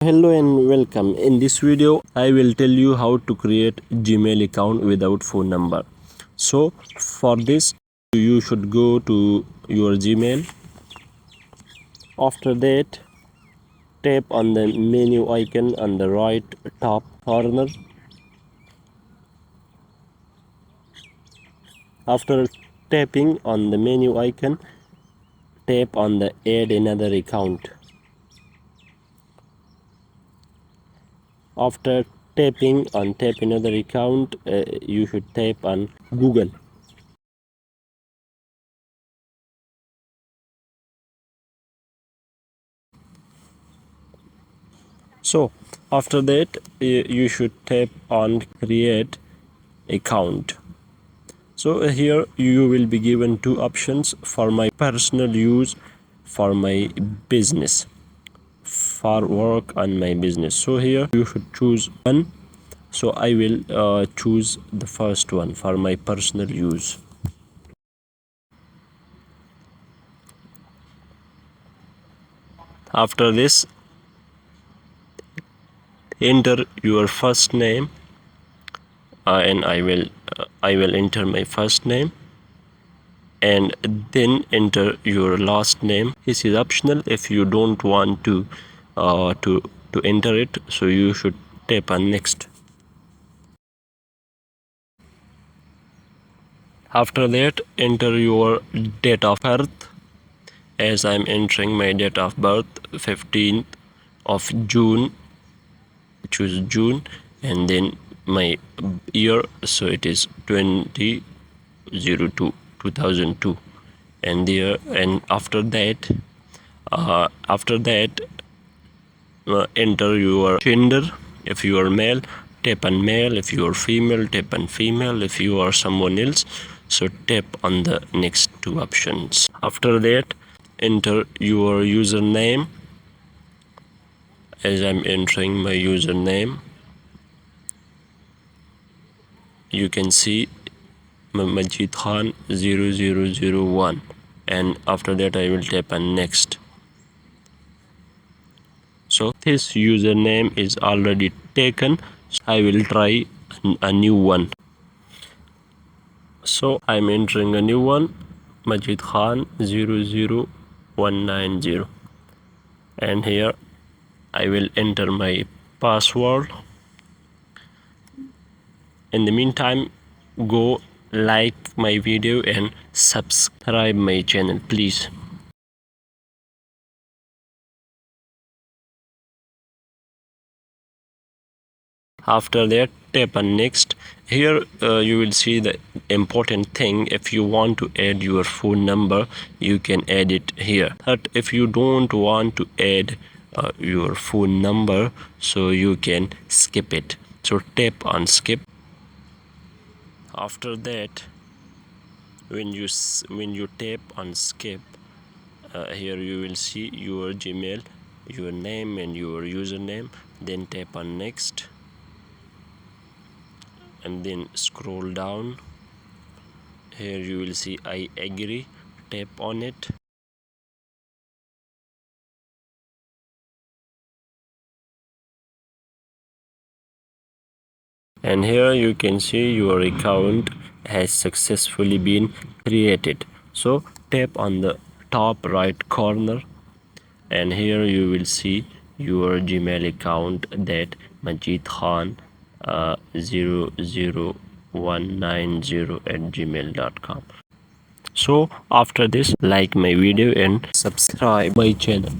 Hello and welcome. In this video, I will tell you how to create Gmail account without phone number. So for this, you should go to your Gmail. After that, tap on the menu icon on the right top corner. After tapping on the menu icon, tap on the add another account. After tapping on tap another account, you should tap on Google. So after that, you should tap on create account. So here you will be given two options: for my personal use, for my business, for work on my business. So here you should choose one. So I will choose the first one, for my personal use. After this, enter your first name, and I will enter my first name, and then enter your last name. This is optional. If you don't want to enter it, so you should tap on next. After that, enter your date of birth. As I'm entering my date of birth, 15th of June, choose June, and then my year, so it is 2002, and there, and after that enter your gender. If you are male, tap on male. If you are female, tap on female. If you are someone else, so tap on the next two options. After that, enter your username. As I'm entering my username, you can see Majid Khan 0001, and after that I will tap on next. So this username is already taken. I will try a new one. So I'm entering a new one, Majid Khan 00190, and here I will enter my password. In the meantime, go like my video and subscribe my channel, please. After that, tap on next. Here you will see the important thing: if you want to add your phone number, you can add it here. But if you don't want to add your phone number, so you can skip it. So tap on skip. After that, when you tap on skip, here you will see your Gmail, your name and your username. Then tap on next, and then scroll down. Here you will see I agree. Tap on it. And here you can see your account has successfully been created. So tap on the top right corner, and here you will see your Gmail account, that Majid Khan 00190 @gmail.com. So after this, like my video and subscribe my channel.